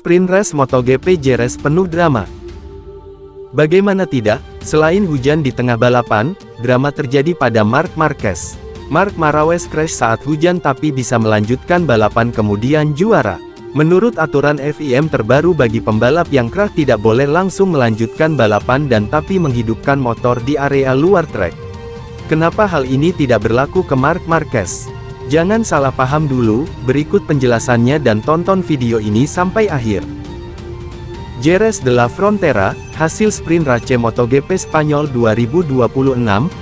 Sprint Race MotoGP Jerez penuh drama. Bagaimana tidak, selain hujan di tengah balapan, drama terjadi pada Marc Marquez. Marc Marquez crash saat hujan tapi bisa melanjutkan balapan kemudian juara. Menurut aturan FIM terbaru bagi pembalap yang crash tidak boleh langsung melanjutkan balapan dan tapi menghidupkan motor di area luar trek. Kenapa hal ini tidak berlaku ke Marc Marquez? Jangan salah paham dulu, berikut penjelasannya dan tonton video ini sampai akhir. Jerez de la Frontera, hasil Sprint Race MotoGP Spanyol 2026,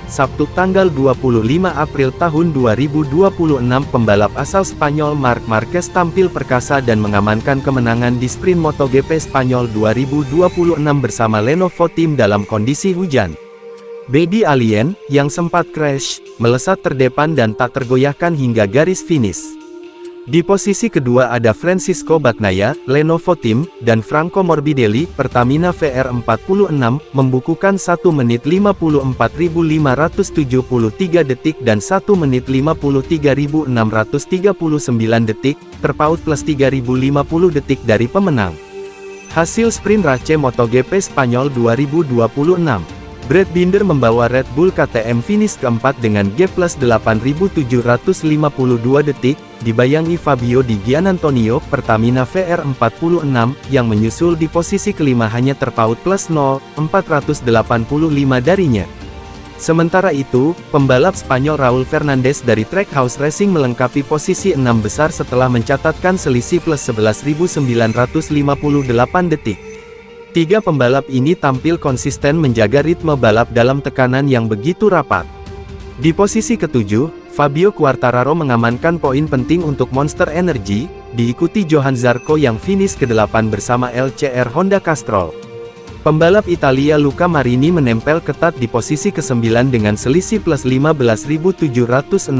Sabtu tanggal 25 April tahun 2026 pembalap asal Spanyol Marc Marquez tampil perkasa dan mengamankan kemenangan di Sprint MotoGP Spanyol 2026 bersama Lenovo Team dalam kondisi hujan. Bedi Alien, yang sempat crash, melesat terdepan dan tak tergoyahkan hingga garis finish. Di posisi kedua ada Francisco Bagnaia, Lenovo Team, dan Franco Morbidelli, Pertamina VR46, membukukan 1 menit 54.573 detik dan 1 menit 53.639 detik, terpaut plus 3.050 detik dari pemenang. Hasil Sprint Race MotoGP Spanyol 2026. Brad Binder membawa Red Bull KTM finish keempat dengan gap plus 8.752 detik, dibayangi Fabio Di Giannantonio, Pertamina VR46, yang menyusul di posisi kelima hanya terpaut plus 0,485 darinya. Sementara itu, pembalap Spanyol Raul Fernandez dari Trackhouse Racing melengkapi posisi 6 besar setelah mencatatkan selisih plus 11.958 detik. Tiga pembalap ini tampil konsisten menjaga ritme balap dalam tekanan yang begitu rapat. Di posisi ketujuh, Fabio Quartararo mengamankan poin penting untuk Monster Energy, diikuti Johann Zarco yang finish ke-8 bersama LCR Honda Castrol. Pembalap Italia Luca Marini menempel ketat di posisi ke-9 dengan selisih plus 15.769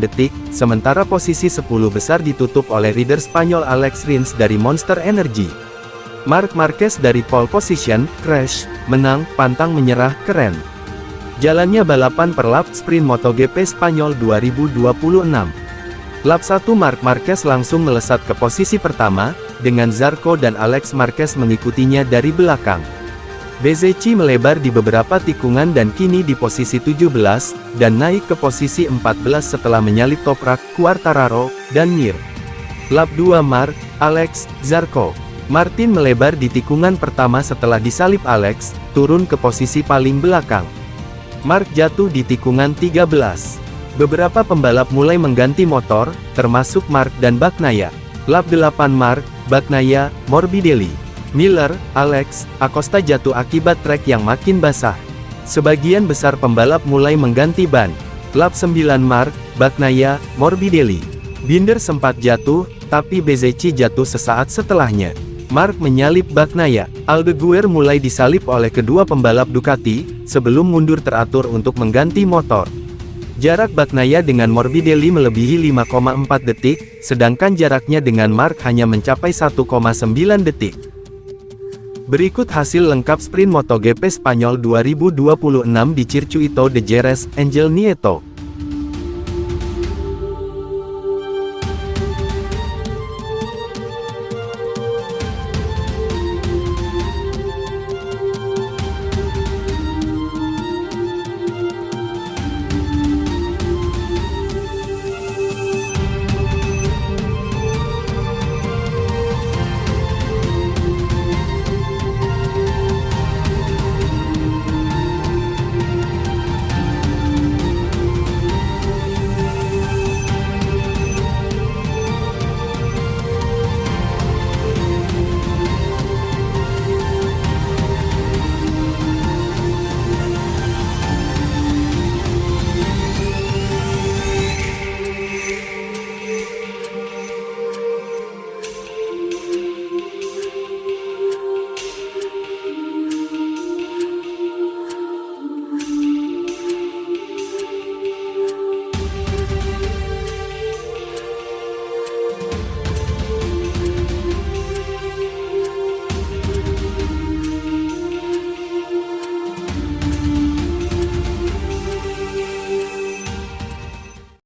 detik, sementara posisi 10 besar ditutup oleh rider Spanyol Alex Rins dari Monster Energy. Marc Marquez dari pole position, crash, menang, pantang menyerah, keren. Jalannya balapan per lap Sprint MotoGP Spanyol 2026. Lap 1 Marc Marquez langsung melesat ke posisi pertama, dengan Zarco dan Alex Marquez mengikutinya dari belakang. Bezzecchi melebar di beberapa tikungan dan kini di posisi 17, dan naik ke posisi 14 setelah menyalip Toprak, Quartararo, dan Mir. Lap 2 Marc, Alex, Zarco. Martin melebar di tikungan pertama setelah disalip Alex, turun ke posisi paling belakang. Marc jatuh di tikungan 13. Beberapa pembalap mulai mengganti motor, termasuk Marc dan Bagnaia. Lap 8 Marc, Bagnaia, Morbidelli, Miller, Alex, Acosta jatuh akibat trek yang makin basah. Sebagian besar pembalap mulai mengganti ban. Lap 9 Marc, Bagnaia, Morbidelli. Binder sempat jatuh, tapi Bezzecchi jatuh sesaat setelahnya. Marc menyalip Bagnaia. Aldeguer mulai disalip oleh kedua pembalap Ducati, sebelum mundur teratur untuk mengganti motor. Jarak Bagnaia dengan Morbidelli melebihi 5,4 detik, sedangkan jaraknya dengan Marc hanya mencapai 1,9 detik. Berikut hasil lengkap Sprint MotoGP Spanyol 2026 di Circuito de Jerez, Angel Nieto.